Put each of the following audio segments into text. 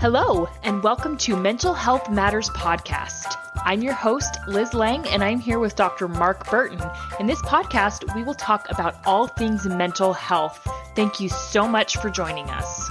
Hello, and welcome to Mental Health Matters Podcast. I'm your host, Liz Lang, and I'm here with Dr. Mark Burton. In this podcast, we will talk about all things mental health. Thank you so much for joining us.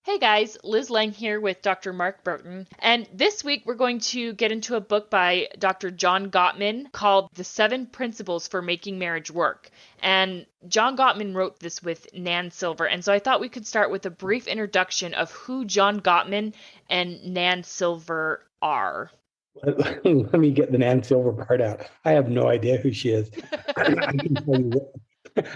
Hey guys, Liz Lang here with Dr. Mark Burton, and this week we're going to get into a book by Dr. John Gottman called The 7 Principles for Making Marriage Work. And John Gottman wrote this with Nan Silver, and so I thought we could start with a brief introduction of who John Gottman and Nan Silver are. Let me get the Nan Silver part out. I have no idea who she is.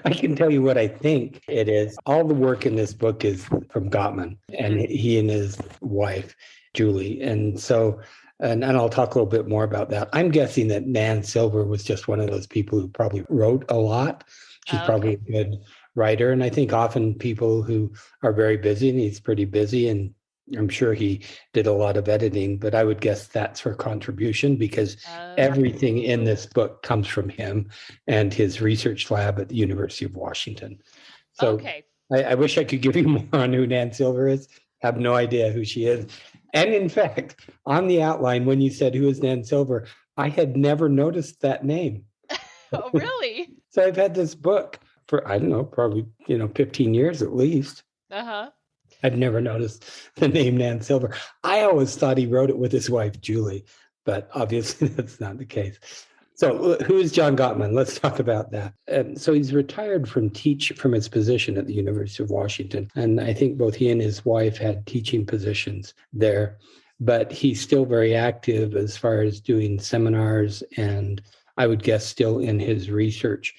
I can tell you what I think it is. All the work in this book is from Gottman, and he and his wife, Julie. And so, and I'll talk a little bit more about that. I'm guessing that Nan Silver was just one of those people who probably wrote a lot. She's probably a good writer. And I think often people who are very busy, and he's pretty busy, and I'm sure he did a lot of editing, but I would guess that's her contribution because everything in this book comes from him and his research lab at the University of Washington. So I wish I could give you more on who Nan Silver is. I have no idea who she is. And in fact, on the outline, when you said, who is Nan Silver, I had never noticed that name. Oh, really? So I've had this book for, I don't know, probably, 15 years at least. Uh-huh. I've never noticed the name Nan Silver. I always thought he wrote it with his wife, Julie, but obviously that's not the case. So who is John Gottman? Let's talk about that. So he's retired from his position at the University of Washington. And I think both he and his wife had teaching positions there, but he's still very active as far as doing seminars and I would guess still in his research.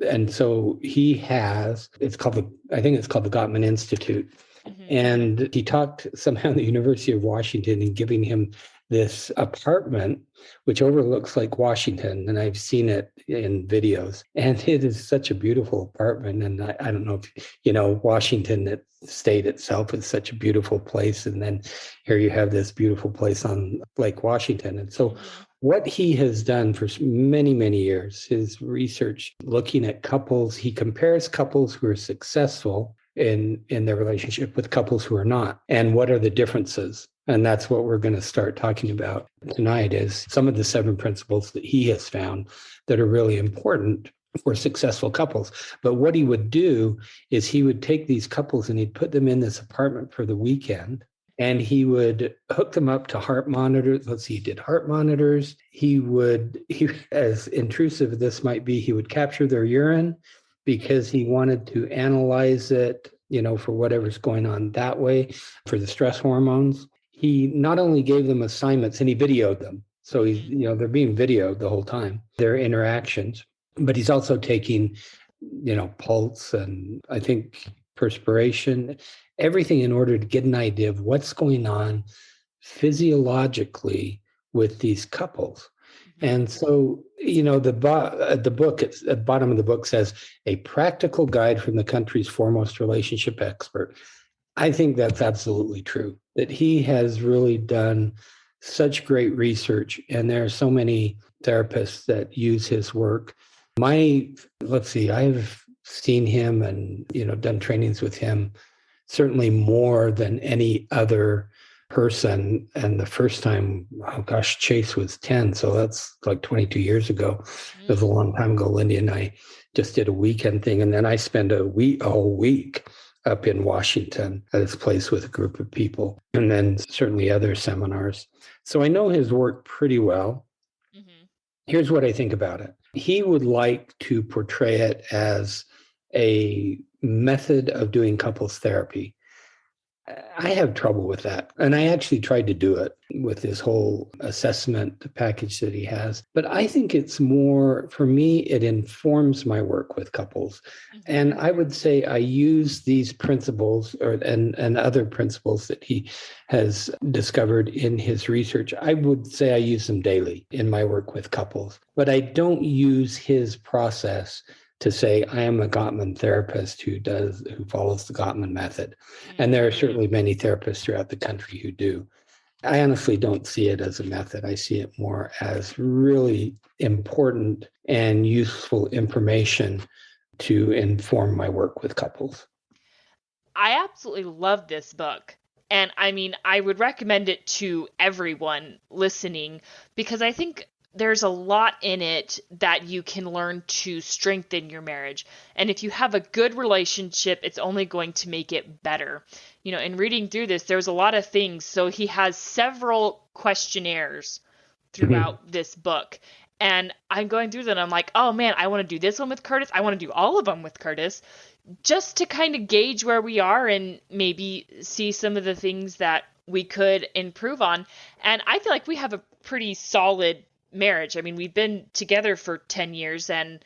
And so he has, I think it's called the Gottman Institute. And he talked somehow at the University of Washington and giving him this apartment, which overlooks Lake Washington. And I've seen it in videos. And it is such a beautiful apartment. And I don't know if, Washington state itself is such a beautiful place. And then here you have this beautiful place on Lake Washington. And so what he has done for many, many years, his research looking at couples, he compares couples who are successful in their relationship with couples who are not. And what are the differences? And that's what we're going to start talking about tonight is some of the 7 principles that he has found that are really important for successful couples. But what he would do is he would take these couples and he'd put them in this apartment for the weekend. And he would hook them up to heart monitors. He did heart monitors. He as intrusive as this might be, he would capture their urine because he wanted to analyze it, for whatever's going on that way, for the stress hormones. He not only gave them assignments, and he videoed them. So they're being videoed the whole time, their interactions, but he's also taking, pulse and I think perspiration, everything in order to get an idea of what's going on physiologically with these couples. And so, the book, at the bottom of the book says, a practical guide from the country's foremost relationship expert. I think that's absolutely true, that he has really done such great research. And there are so many therapists that use his work. I've seen him and, done trainings with him, certainly more than any other person. And the first time, Chase was 10. So that's like 22 years ago. It was a long time ago. Lindy and I just did a weekend thing. And then I spent a whole week up in Washington at his place with a group of people. And then certainly other seminars. So I know his work pretty well. Here's what I think about it. He would like to portray it as a method of doing couples therapy. I have trouble with that. And I actually tried to do it with this whole assessment package that he has. But I think it's more, for me, it informs my work with couples. And I would say I use these principles and other principles that he has discovered in his research. I would say I use them daily in my work with couples. But I don't use his process to say, I am a Gottman therapist who follows the Gottman method. And there are certainly many therapists throughout the country who do. I honestly don't see it as a method. I see it more as really important and useful information to inform my work with couples. I absolutely love this book. And I mean, I would recommend it to everyone listening because I think there's a lot in it that you can learn to strengthen your marriage. And if you have a good relationship, it's only going to make it better. In reading through this, there's a lot of things. So he has several questionnaires Mhm. throughout this book. And I'm going through them. I'm like, oh man, I want to do this one with Curtis. I want to do all of them with Curtis just to kind of gauge where we are and maybe see some of the things that we could improve on. And I feel like we have a pretty solid marriage. I mean, we've been together for 10 years, and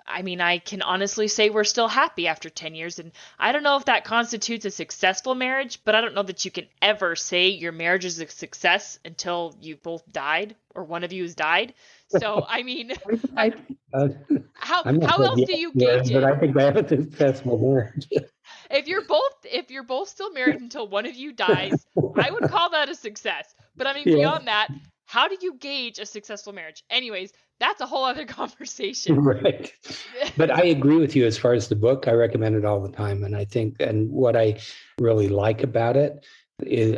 I mean, I can honestly say we're still happy after 10 years. And I don't know if that constitutes a successful marriage, but I don't know that you can ever say your marriage is a success until you've both died or one of you has died. So, I mean, I, uh, how I'm not how sure else the do you answer gauge is, but it? I think I have a successful marriage. If you're both still married until one of you dies, I would call that a success. But I mean, Yeah, beyond that, how do you gauge a successful marriage? Anyways, that's a whole other conversation. right. But I agree with you as far as the book. I recommend it all the time. And I think, and what I really like about it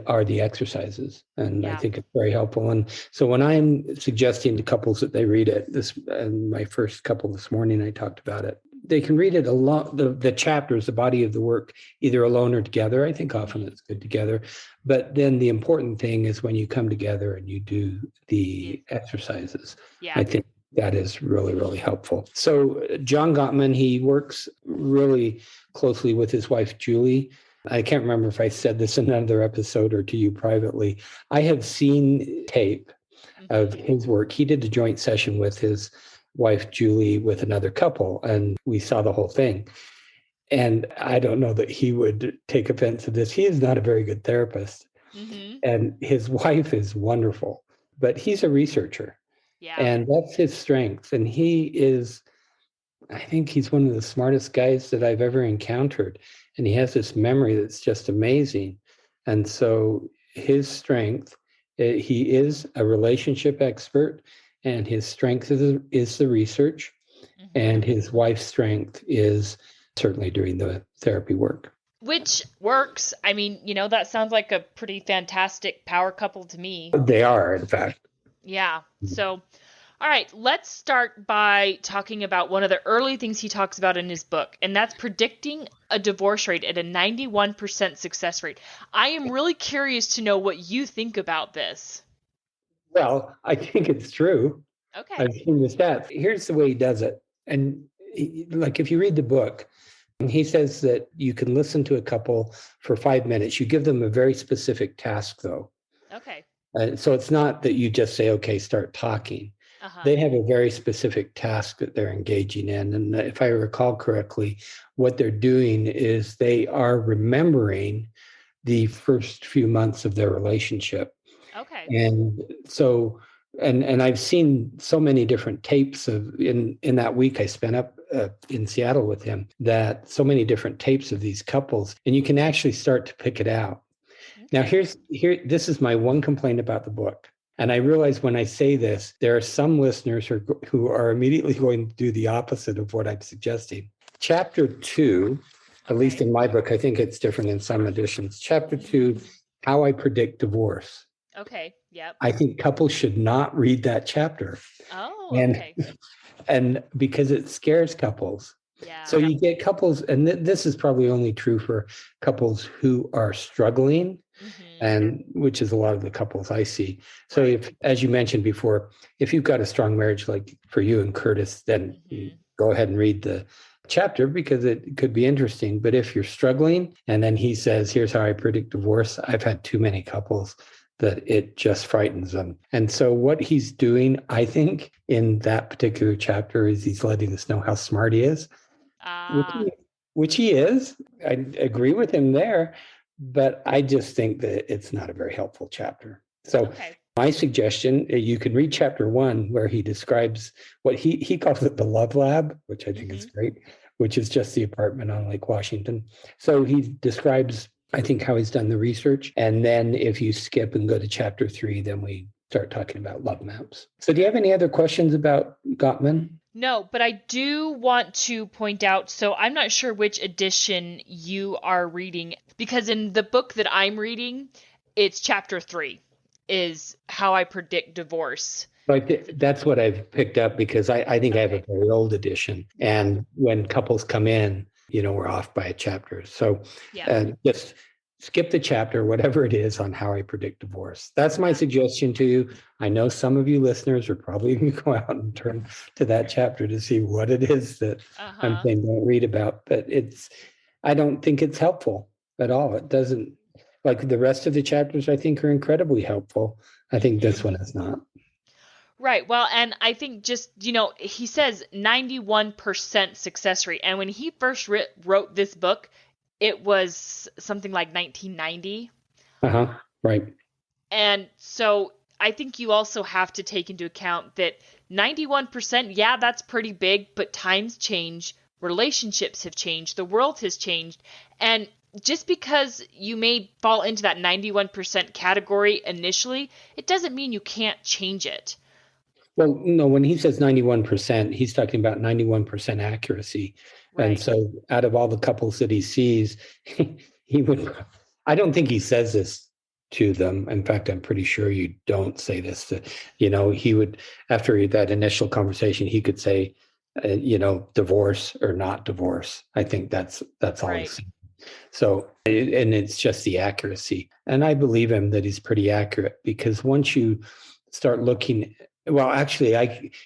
are the exercises. And I Yeah. think it's very helpful. And so when I'm suggesting to couples that they read it, this, and my first couple this morning, I talked about it. They can read it along the chapters, the body of the work, either alone or together. I think often Hmm. it's good together. But then the important thing is when you come together and you do Yeah. the exercises. Yeah. I think that is really, really helpful. So John Gottman, he works really closely with his wife, Julie. I can't remember if I said this in another episode or to you privately. I have seen tape of Hmm. his work. He did a joint session with his wife, Julie, with another couple, and we saw the whole thing. And I don't know that he would take offense to this. He is not a very good therapist, Hmm. and his wife is wonderful, but he's a researcher. Yeah. And that's his strength. And he is, I think he's one of the smartest guys that I've ever encountered. And he has this memory that's just amazing. And so his strength, he is a relationship expert, and his strength is the research. Hmm. And his wife's strength is certainly doing the therapy work. Which works. I mean, that sounds like a pretty fantastic power couple to me. They are, in fact. Yeah. So, all right, let's start by talking about one of the early things he talks about in his book, and that's predicting a divorce rate at a 91% success rate. I am really curious to know what you think about this. Well, I think it's true. Okay. I've seen the stats. Here's the way he does it. And like if you read the book, he says that you can listen to a couple for 5 minutes. You give them a very specific task, though. Okay. So it's not that you just say, okay, start talking. Uh-huh. They have a very specific task that they're engaging in. And if I recall correctly, what they're doing is they are remembering the first few months of their relationship. Okay. And so, and I've seen so many different tapes of in that week I spent up in Seattle with him, that so many different tapes of these couples, and you can actually start to pick it out. Now, Okay. this is my one complaint about the book. And I realize when I say this, there are some listeners who are immediately going to do the opposite of what I'm suggesting. Chapter 2, at least Okay. in my book, I think it's different in some editions. Chapter Hmm. 2, How I Predict Divorce. Okay. Yep. I think couples should not read that chapter. Oh, And okay. and because it scares couples. So Yeah. you get couples, and this is probably only true for couples who are struggling, Hmm. and which is a lot of the couples I see. So Right. if, as you mentioned before, if you've got a strong marriage like for you and Curtis, then Hmm. go ahead and read the chapter because it could be interesting. But if you're struggling, and then he says, here's how I predict divorce, I've had too many couples that it just frightens them. And so what he's doing, I think, in that particular chapter is he's letting us know how smart he is, which Ah. he, which he is. I agree with him there, but I just think that it's not a very helpful chapter. So Okay. my suggestion, you can read chapter 1 where he describes what he calls it the love lab, which I think is Hmm. great, which is just the apartment on Lake Washington. So he describes I think how he's done the research. And then if you skip and go to chapter 3, then we start talking about love maps. So do you have any other questions about Gottman? No, but I do want to point out, so I'm not sure which edition you are reading, because in the book that I'm reading, it's chapter 3 is How I Predict Divorce. That's what I've picked up, because I think I have a very old edition. And when couples come in, we're off by a chapter. So just skip the chapter, whatever it is, on How I Predict Divorce. That's my suggestion to you. I know some of you listeners are probably going to go out and turn to that chapter to see what it is that I'm saying don't read about. But I don't think it's helpful at all. It doesn't, like the rest of the chapters, I think, are incredibly helpful. I think this one is not. Right. Well, and I think just, he says 91% success rate. And when he first wrote this book, it was something like 1990. Right. And so I think you also have to take into account that 91%, yeah, that's pretty big, but times change, relationships have changed, the world has changed. And just because you may fall into that 91% category initially, it doesn't mean you can't change it. Well, no, when he says 91%, he's talking about 91% accuracy. Right. And so out of all the couples that he sees, I don't think he says this to them. In fact, I'm pretty sure you don't say this he would, after that initial conversation, he could say, divorce or not divorce. I think that's all he's saying. So, and it's just the accuracy. And I believe him that he's pretty accurate, because once you start looking, well, actually,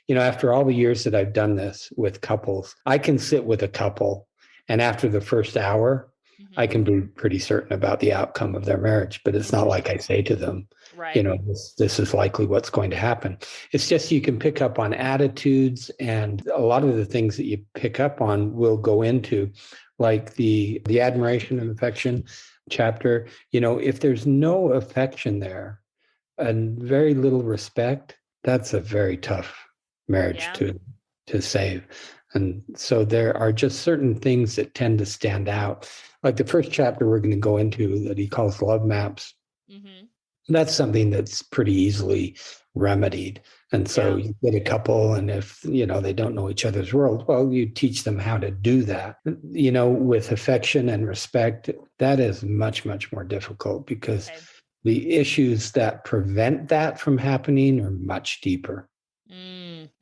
after all the years that I've done this with couples, I can sit with a couple, and after the first hour, I can be pretty certain about the outcome of their marriage. But it's not like I say to them, this is likely what's going to happen. It's just you can pick up on attitudes, and a lot of the things that you pick up on will go into, like the admiration and affection chapter. If there's no affection there and very little respect, that's a very tough marriage to save. And so there are just certain things that tend to stand out. Like the first chapter we're going to go into that he calls love maps. That's something that's pretty easily remedied. And so you get a couple, and if, they don't know each other's world, well, you teach them how to do that. With affection and respect, that is much, much more difficult, because the issues that prevent that from happening are much deeper.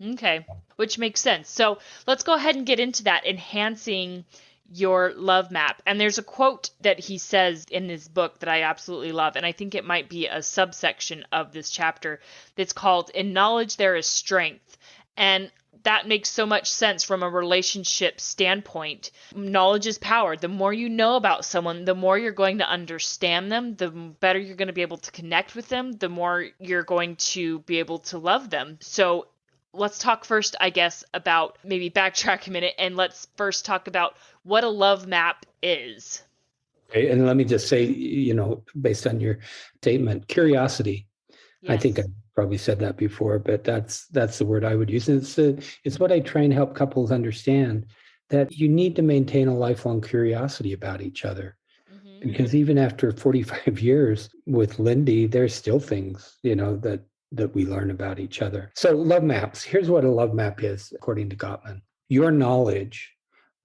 Okay, which makes sense. So let's go ahead and get into that, enhancing your love map. And there's a quote that he says in this book that I absolutely love, and I think it might be a subsection of this chapter, that's called "In Knowledge There Is Strength." And that makes so much sense from a relationship standpoint. Knowledge is power. The more you know about someone, the more you're going to understand them, the better you're going to be able to connect with them, the more you're going to be able to love them. So let's talk first, I guess, about, maybe backtrack a minute, and let's first talk about what a love map is. Okay, and let me just say, based on your statement, curiosity. Yes. I think I probably said that before, but that's the word I would use. It's what I try and help couples understand, that you need to maintain a lifelong curiosity about each other. Because even after 45 years with Lindy, there's still things, that we learn about each other. So love maps. Here's what a love map is, according to Gottman. Your knowledge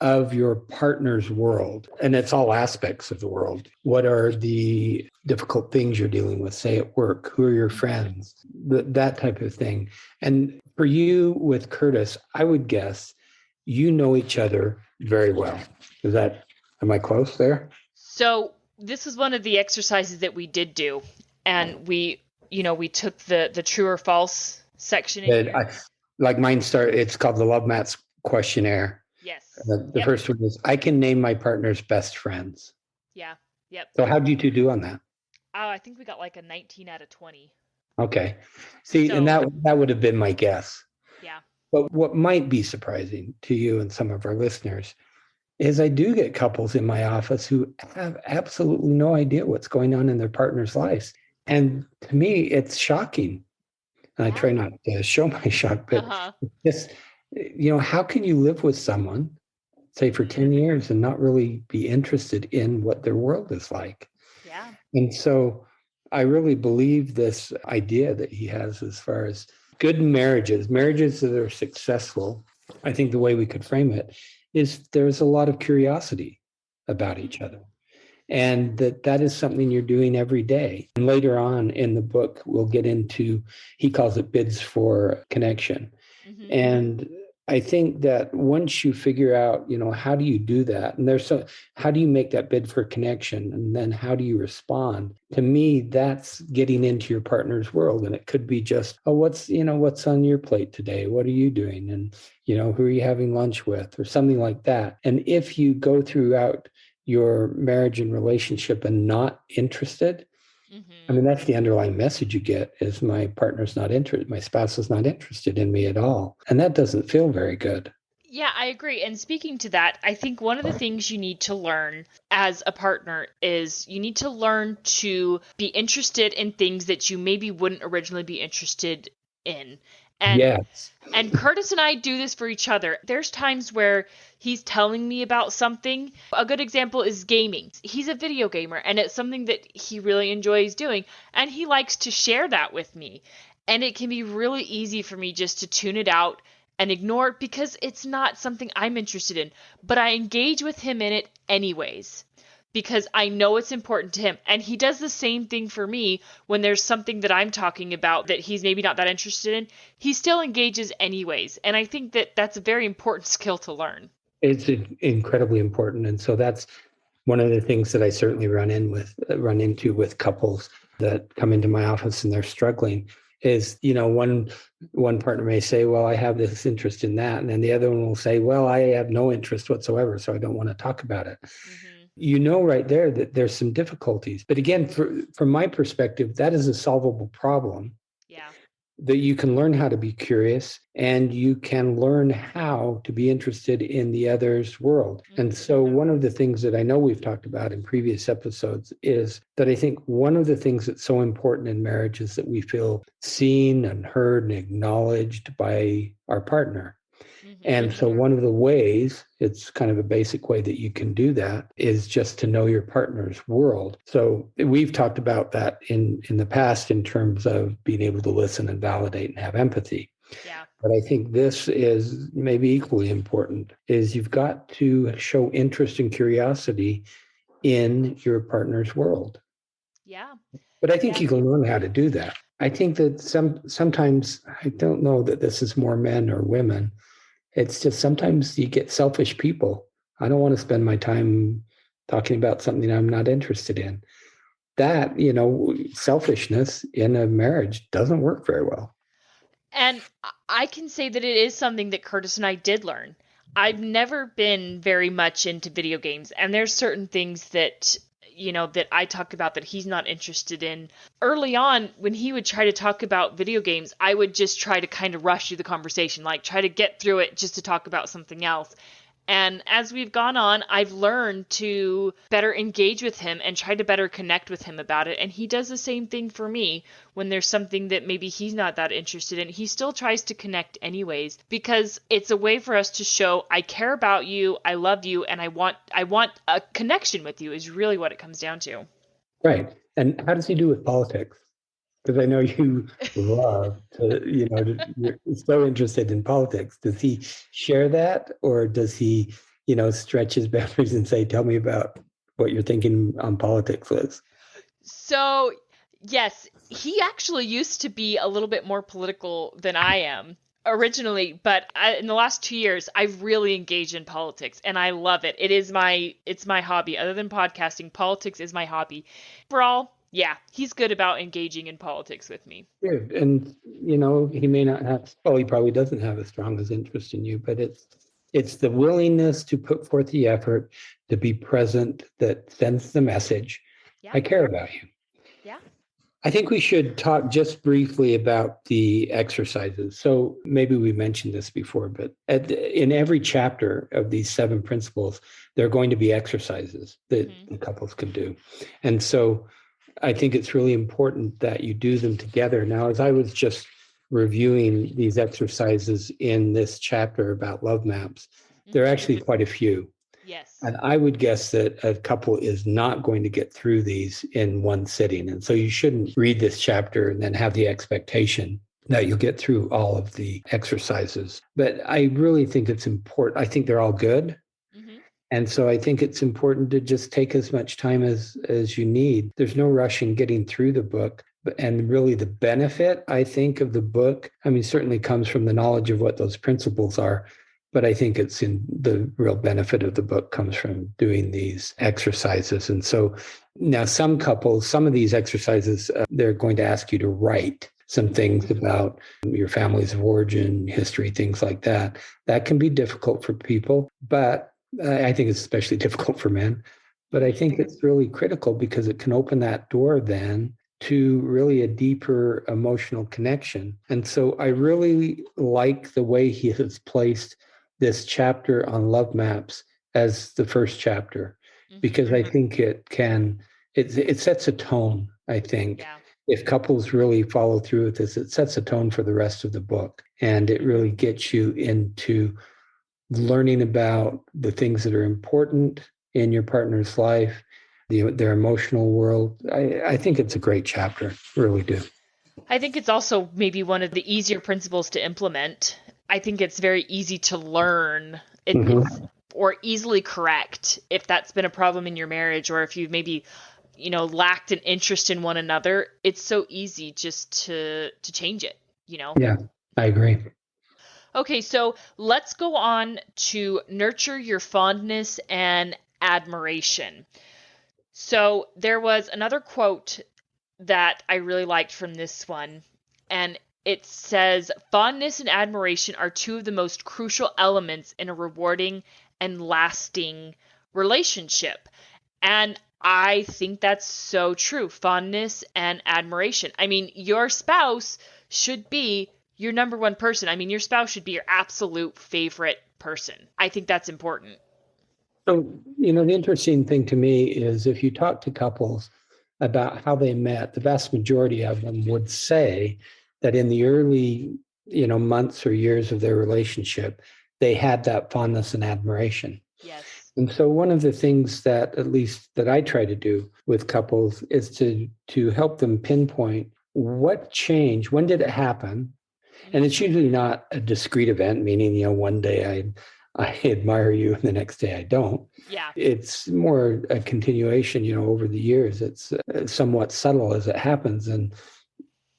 of your partner's world, and it's all aspects of the world. What are the difficult things you're dealing with, say at work? Who are your friends? That type of thing. And for you with Curtis, I would guess you know each other very well. Am I close there? So this is one of the exercises that we did do, and we took the true or false section in here. Like mine it's called the Love Maps questionnaire. Yes. The first one is, I can name my partner's best friends. Yeah. Yep. So how'd you two do on that? Oh, I think we got like a 19 out of 20. Okay. See, and that would have been my guess. Yeah. But what might be surprising to you and some of our listeners is I do get couples in my office who have absolutely no idea what's going on in their partner's lives. And to me, it's shocking. And I try not to show my shock, but just, how can you live with someone, say for 10 years, and not really be interested in what their world is like? Yeah. And so I really believe this idea that he has as far as good marriages that are successful. I think the way we could frame it is there's a lot of curiosity about Mm-hmm. each other. And that is something you're doing every day. And later on in the book, we'll get into, he calls it bids for connection. Mm-hmm. And I think that once you figure out, how do you do that? And how do you make that bid for connection? And then how do you respond? To me, that's getting into your partner's world. And it could be just, oh, what's on your plate today? What are you doing? And, who are you having lunch with, or something like that. And if you go throughout your marriage and relationship and not interested, I Mm-hmm. mean, that's the underlying message you get is my partner's not interested, my spouse is not interested in me at all. And that doesn't feel very good. Yeah, I agree. And speaking to that, I think one of the things you need to learn as a partner is you need to learn to be interested in things that you maybe wouldn't originally be interested in. And Yes. and Curtis and I do this for each other. There's times where he's telling me about something. A good example is gaming. He's a video gamer and it's something that he really enjoys doing, and he likes to share that with me. And it can be really easy for me just to tune it out and ignore it because it's not something I'm interested in. But I engage with him in it anyways because I know it's important to him. And he does the same thing for me when there's something that I'm talking about that he's maybe not that interested in. He still engages anyways. And I think that that's a very important skill to learn. It's incredibly important. And so that's one of the things that I certainly run into with couples that come into my office and they're struggling is, one partner may say, well, I have this interest in that. And then the other one will say, well, I have no interest whatsoever, so I don't want to talk about it. Mm-hmm. Right there that there's some difficulties. But again, from my perspective, that is a solvable problem Yeah. that you can learn how to be curious and you can learn how to be interested in the other's world. And Mm-hmm. so one of the things that I know we've talked about in previous episodes is that I think one of the things that's so important in marriage is that we feel seen and heard and acknowledged by our partner. Mm-hmm. And so one of the ways, it's kind of a basic way that you can do that is just to know your partner's world. So we've talked about that in the past in terms of being able to listen and validate and have empathy. Yeah. But I think this is maybe equally important is you've got to show interest and curiosity in your partner's world. Yeah. But I think Yeah. you can learn how to do that. I think that sometimes I don't know that this is more men or women. It's just sometimes you get selfish people. I don't want to spend my time talking about something I'm not interested in. That, selfishness in a marriage doesn't work very well. And I can say that it is something that Curtis and I did learn. I've never been very much into video games, and there's certain things that that I talk about that he's not interested in. Early on, when he would try to talk about video games, I would just try to kind of rush through the conversation, like try to get through it just to talk about something else. And as we've gone on, I've learned to better engage with him and try to better connect with him about it. And he does the same thing for me when there's something that maybe he's not that interested in. He still tries to connect anyways because it's a way for us to show I care about you, I love you, and I want a connection with you is really what it comes down to. Right. And how does he do with politics? Because I know you love you're so interested in politics. Does he share that or does he, stretch his boundaries and say, tell me about what you're thinking on politics, Liz? So, yes, he actually used to be a little bit more political than I am originally, but in the last 2 years, I've really engaged in politics and I love it. It's my hobby. Other than podcasting, politics is my hobby. Overall, yeah, he's good about engaging in politics with me. Good. And, he may not have, well, he probably doesn't have as strong as interest in you, but it's the willingness to put forth the effort to be present that sends the message, Yeah, I care about you. yeah. I think we should talk just briefly about the exercises. So maybe we mentioned this before, but in every chapter of these 7 principles, there are going to be exercises that Mm-hmm. the couples can do. And so I think it's really important that you do them together. Now, as I was just reviewing these exercises in this chapter about love maps, there are Mm-hmm. actually quite a few. Yes. And I would guess that a couple is not going to get through these in one sitting. And so you shouldn't read this chapter and then have the expectation that you'll get through all of the exercises. But I really think it's important. I think they're all good. Hmm. And so I think it's important to just take as much time as you need. There's no rush in getting through the book. And really the benefit, I think, of the book, I mean, certainly comes from the knowledge of what those principles are. But I think it's in the real benefit of the book comes from doing these exercises. And so now some couples, some of these exercises, they're going to ask you to write some things about your families of origin, history, things like that. That can be difficult for people, but I think it's especially difficult for men. But I Hmm. think it's really critical because it can open that door then to really a deeper emotional connection. And so I really like the way he has placed this chapter on love maps as the first chapter, Hmm. because I think it sets a tone, I think. Yeah. If couples really follow through with this, it sets a tone for the rest of the book. And it really gets you into learning about the things that are important in your partner's life, their emotional world. I think it's a great chapter, really do. I think it's also maybe one of the easier principles to implement. I think it's very easy to learn. It's Mm-hmm. or easily correct if that's been a problem in your marriage, or if you've maybe lacked an interest in one another. It's so easy just to change it. Yeah, I agree. Okay, so let's go on to nurture your fondness and admiration. So there was another quote that I really liked from this one, and it says, "Fondness and admiration are two of the most crucial elements in a rewarding and lasting relationship." And I think that's so true. Fondness and admiration. I mean, your spouse should be your number one person. I mean, your spouse should be your absolute favorite person. I think that's important. So, the interesting thing to me is if you talk to couples about how they met, the vast majority of them would say that in the early, months or years of their relationship, they had that fondness and admiration. Yes. And so one of the things that at least that I try to do with couples is to help them pinpoint what changed, when did it happen? And Hmm. it's usually not a discrete event, meaning, one day I admire you and the next day I don't. Yeah. It's more a continuation, over the years. It's somewhat subtle as it happens. And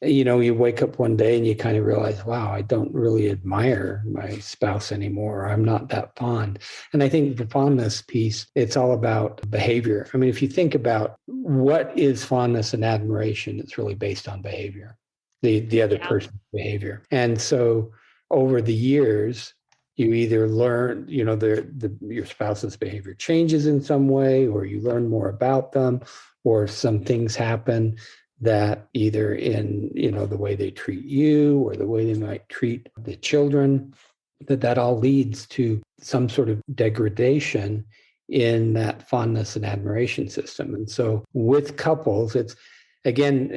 you wake up one day and you kind of realize, wow, I don't really admire my spouse anymore. I'm not that fond. And I think the fondness piece, it's all about behavior. I mean, if you think about what is fondness and admiration, it's really based on behavior, the other Yeah. person's behavior. And so over the years, you either learn, your spouse's behavior changes in some way, or you learn more about them, or some things happen that either in the way they treat you or the way they might treat the children, that all leads to some sort of degradation in that fondness and admiration system. And so with couples, it's again,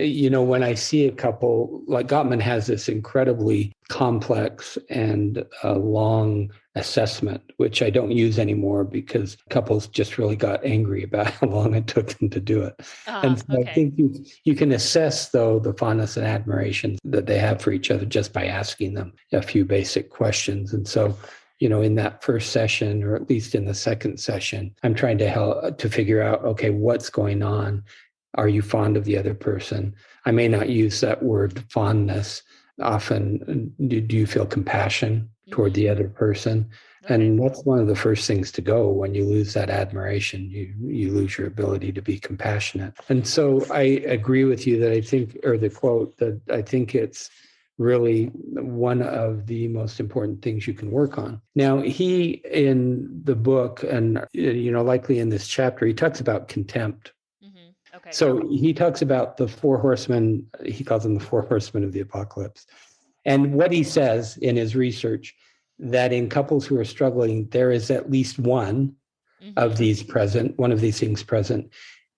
when I see a couple, like Gottman has this incredibly complex and long assessment, which I don't use anymore because couples just really got angry about how long it took them to do it. And so I Okay. think you can assess, though, the fondness and admiration that they have for each other just by asking them a few basic questions. And so, in that first session, or at least in the second session, I'm trying to help to figure out, okay, what's going on? Are you fond of the other person? I may not use that word fondness. Often, do you feel compassion toward Hmm. the other person? Okay. And that's one of the first things to go when you lose that admiration. You lose your ability to be compassionate. And so I agree with you that I think, or the quote, that I think it's really one of the most important things you can work on. Now, he in the book, and likely in this chapter, he talks about contempt. Hmm. Okay. So he talks about the four horsemen, he calls them the four horsemen of the apocalypse. And what he says in his research, that in couples who are struggling, there is at least one Hmm. of these present, one of these things present,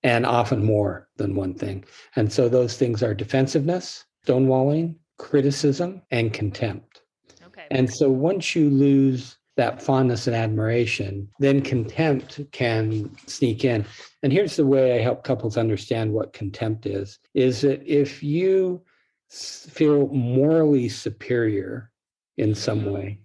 and often more than one thing. And so those things are defensiveness, stonewalling, criticism, and contempt. Okay. And so once you lose that fondness and admiration, then contempt can sneak in. And here's the way I help couples understand what contempt is that if you feel morally superior in some way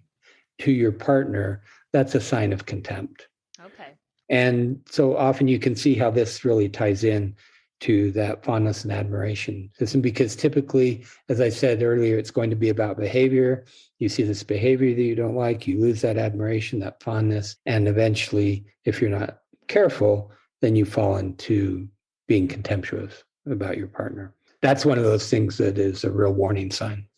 to your partner, that's a sign of contempt. Okay. And so often you can see how this really ties in to that fondness and admiration system, because typically, as I said earlier, it's going to be about behavior. You see this behavior that you don't like, you lose that admiration, that fondness, and eventually, if you're not careful, then you fall into being contemptuous about your partner. That's one of those things that is a real warning sign.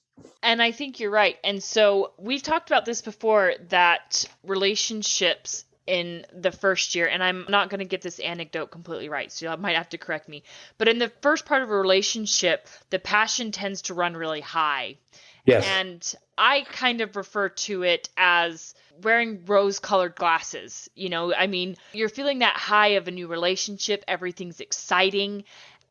And I think you're right. And so we've talked about this before, that relationships in the first year, and I'm not going to get this anecdote completely right, so you might have to correct me, but in the first part of a relationship, the passion tends to run really high. Yes. And I kind of refer to it as wearing rose-colored glasses. I mean, you're feeling that high of a new relationship, everything's exciting.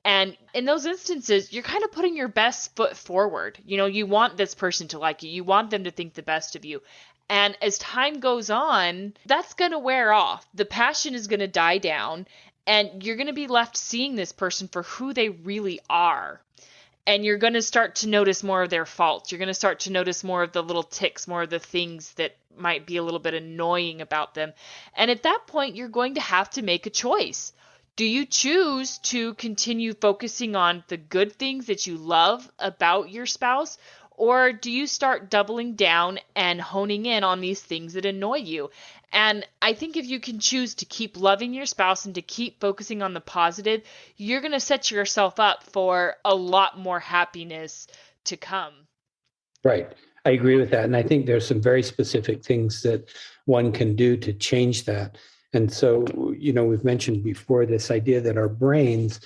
And in those instances, you're kind of putting your best foot forward. You want this person to like you. You want them to think the best of you. And as time goes on, that's going to wear off. The passion is going to die down, and you're going to be left seeing this person for who they really are. And you're going to start to notice more of their faults. You're going to start to notice more of the little ticks, more of the things that might be a little bit annoying about them. And at that point, you're going to have to make a choice. Do you choose to continue focusing on the good things that you love about your spouse? Or do you start doubling down and honing in on these things that annoy you? And I think if you can choose to keep loving your spouse and to keep focusing on the positive, you're going to set yourself up for a lot more happiness to come. Right. I agree with that. And I think there's some very specific things that one can do to change that. And so, we've mentioned before this idea that our brains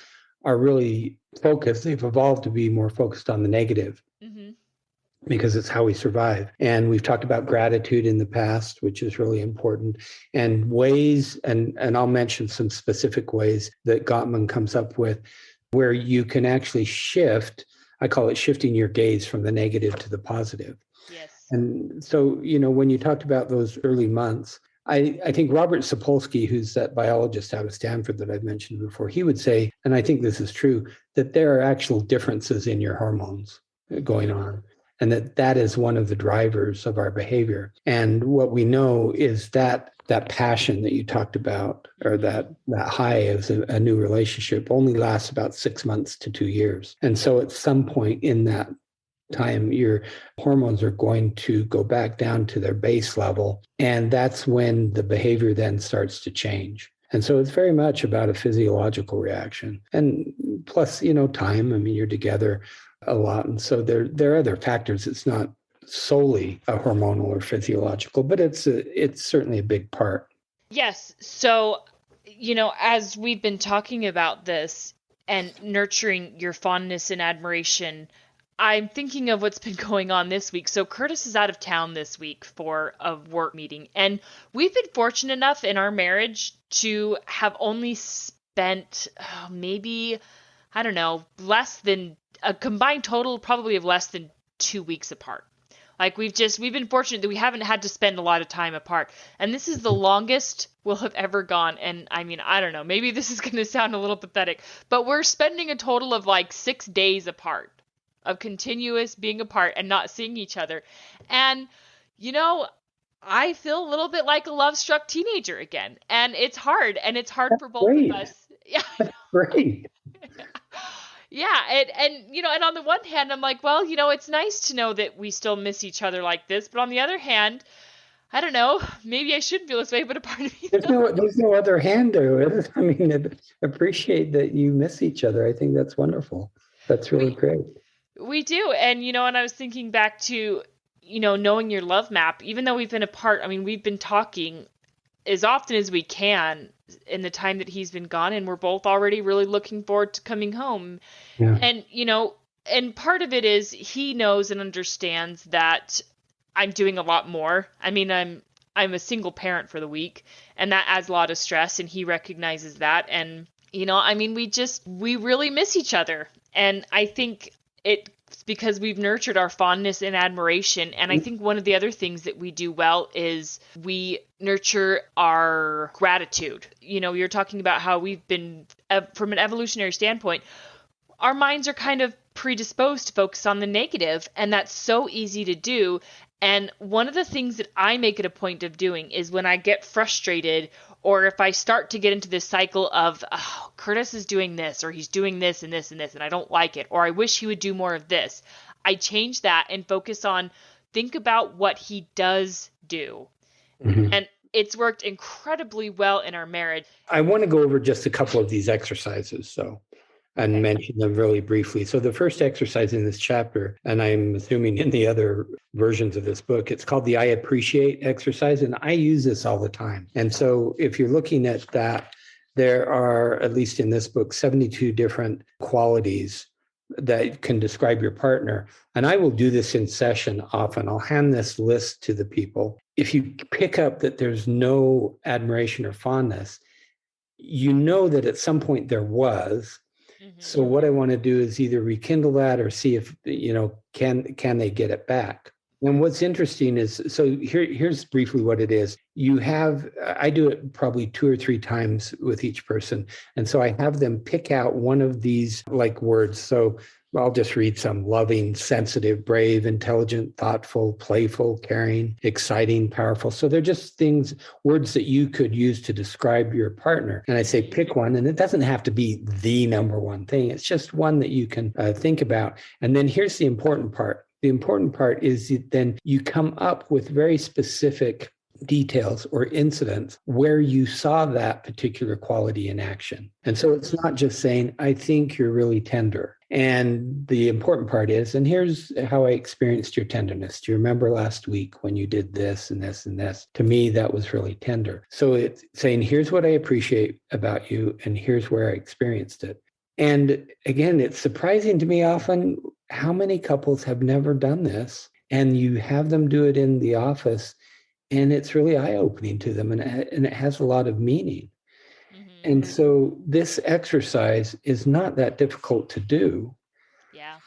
are really focused. They've evolved to be more focused on the negative. Mm-hmm. Because it's how we survive. And we've talked about gratitude in the past, which is really important, and ways, and I'll mention some specific ways that Gottman comes up with where you can actually shift. I call it shifting your gaze from the negative to the positive. Yes. And so, when you talked about those early months, I think Robert Sapolsky, who's that biologist out of Stanford that I've mentioned before, he would say, and I think this is true, that there are actual differences in your hormones going on. And that is one of the drivers of our behavior. And what we know is that passion that you talked about, or that high of a new relationship, only lasts about 6 months to 2 years. And so at some point in that time, your hormones are going to go back down to their base level. And that's when the behavior then starts to change. And so it's very much about a physiological reaction. And plus, time. I mean, you're together a lot. And so there are other factors. It's not solely a hormonal or physiological, but it's certainly a big part. Yes. So, as we've been talking about this and nurturing your fondness and admiration, I'm thinking of what's been going on this week. So Curtis is out of town this week for a work meeting. And we've been fortunate enough in our marriage to have only spent maybe, I don't know, less than a combined total probably of less than 2 weeks apart. Like we've been fortunate that we haven't had to spend a lot of time apart. And this is the longest we'll have ever gone. And I mean, I don't know, maybe this is going to sound a little pathetic, but we're spending a total of like 6 days apart, of continuous being apart and not seeing each other. And, I feel a little bit like a love-struck teenager again. And it's hard. And it's hard for both of us. Yeah. That's great. Yeah. And on the one hand, I'm like, well, it's nice to know that we still miss each other like this. But on the other hand, I don't know, maybe I shouldn't feel this way, but a part of me. There's no other hand to it. I mean, appreciate that you miss each other. I think that's wonderful. That's really great. We do. And, and I was thinking back to, knowing your love map, even though we've been apart, I mean, we've been talking as often as we can in the time that he's been gone. And we're both already really looking forward to coming home. Yeah. And, and part of it is he knows and understands that I'm doing a lot more. I mean, I'm a single parent for the week, and that adds a lot of stress, and he recognizes that. And, I mean, we really miss each other. And I think it because we've nurtured our fondness and admiration. And I think one of the other things that we do well is we nurture our gratitude. You're talking about how we've been, from an evolutionary standpoint, our minds are kind of predisposed to focus on the negative, and that's so easy to do. And one of the things that I make it a point of doing is when I get frustrated, or if I start to get into this cycle of, oh, Curtis is doing this, or he's doing this and this and this, and I don't like it, or I wish he would do more of this, I change that and focus on, think about what he does do. Mm-hmm. And it's worked incredibly well in our marriage. I want to go over just a couple of these exercises, and mention them really briefly. So the first exercise in this chapter, and I'm assuming in the other versions of this book, it's called the I appreciate exercise. And I use this all the time. And so if you're looking at that, there are, at least in this book, 72 different qualities that can describe your partner. And I will do this in session often. I'll hand this list to the people. If you pick up that there's no admiration or fondness, you know that at some point there was. Mm-hmm. So what I want to do is either rekindle that or see if, can they get it back? And what's interesting is, so here's briefly what it is. I do it probably 2 or 3 times with each person. And so I have them pick out one of these like words. So I'll just read some: loving, sensitive, brave, intelligent, thoughtful, playful, caring, exciting, powerful. So they're just words that you could use to describe your partner. And I say, pick one, and it doesn't have to be the number one thing. It's just one that you can think about. And then here's the important part. The important part is then you come up with very specific details or incidents where you saw that particular quality in action. And so it's not just saying, I think you're really tender. And the important part is, and here's how I experienced your tenderness. Do you remember last week when you did this and this and this? To me, that was really tender. So it's saying, here's what I appreciate about you, and here's where I experienced it. And again, it's surprising to me often how many couples have never done this, and you have them do it in the office, and it's really eye-opening to them, and it has a lot of meaning. Mm-hmm. And so this exercise is not that difficult to do. Yeah.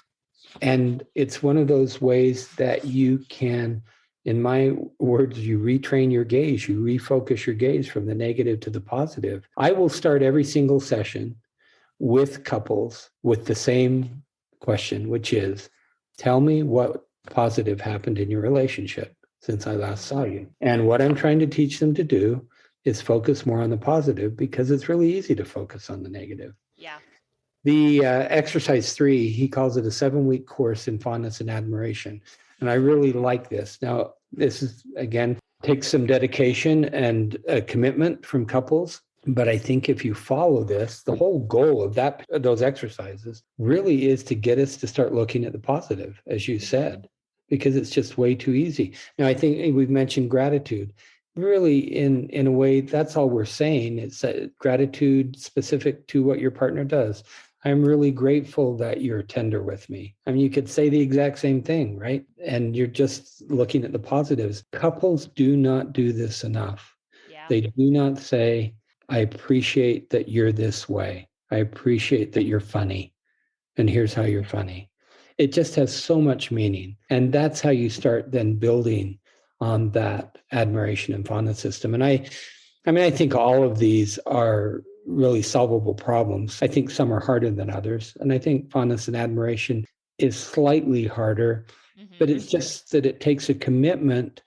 And it's one of those ways that you can, in my words, you retrain your gaze, you refocus your gaze from the negative to the positive. I will start every single session with couples with the same question, which is, tell me what positive happened in your relationship since I last saw you. And what I'm trying to teach them to do is focus more on the positive, because it's really easy to focus on the negative. Yeah. The exercise 3, he calls it a 7-week course in fondness and admiration. And I really like this. Now, this is, again, takes some dedication and a commitment from couples. But I think if you follow this, the whole goal of those exercises really is to get us to start looking at the positive, as you said, because it's just way too easy. Now, I think we've mentioned gratitude. Really, in a way, that's all we're saying. It's gratitude specific to what your partner does. I'm really grateful that you're tender with me. I mean, you could say the exact same thing, right? And you're just looking at the positives. Couples do not do this enough. Yeah. They do not say, I appreciate that you're this way. I appreciate that you're funny. And here's how you're funny. It just has so much meaning. And that's how you start then building on that admiration and fondness system. And I think all of these are really solvable problems. I think some are harder than others. And I think fondness and admiration is slightly harder, but it's just that it takes a commitment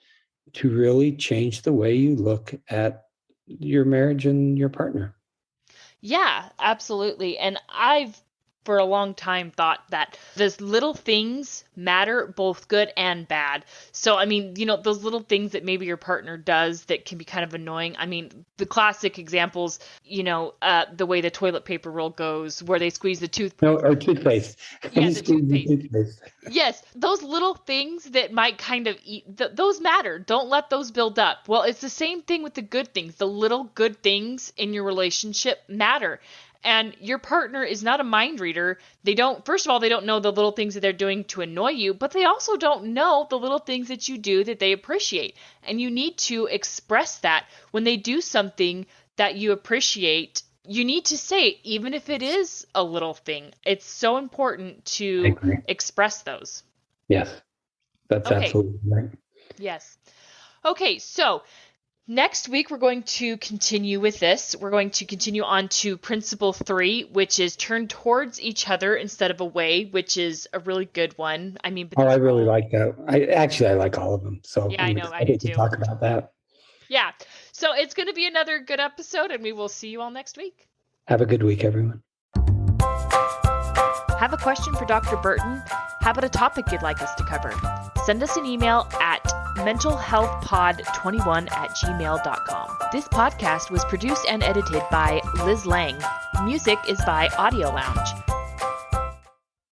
to really change the way you look at your marriage and your partner. Yeah, absolutely. And I've for a long time thought that those little things matter, both good and bad. So, I mean, those little things that maybe your partner does that can be kind of annoying. I mean, the classic examples, the way the toilet paper roll goes, where they squeeze the toothpaste. No, or toothpaste. Yeah, the toothpaste. Yes, those little things that might kind of those matter. Don't let those build up. Well, it's the same thing with the good things. The little good things in your relationship matter. And your partner is not a mind reader. First of all, they don't know the little things that they're doing to annoy you, but they also don't know the little things that you do that they appreciate. And you need to express that when they do something that you appreciate. you need to say it, even if it is a little thing. It's so important to express those. Yes, that's absolutely right. Yes. Okay, so next week, we're going to continue with this. We're going to continue on to principle 3, which is turn towards each other instead of away, which is a really good one. I mean, I really like that. I like all of them. So yeah, I know. I do too. To talk about that. Yeah. So it's going to be another good episode, and we will see you all next week. Have a good week, everyone. Have a question for Dr. Burton? How about a topic you'd like us to cover? Send us an email at mentalhealthpod21@gmail.com. This podcast was produced and edited by Liz Lang. Music is by Audio Lounge.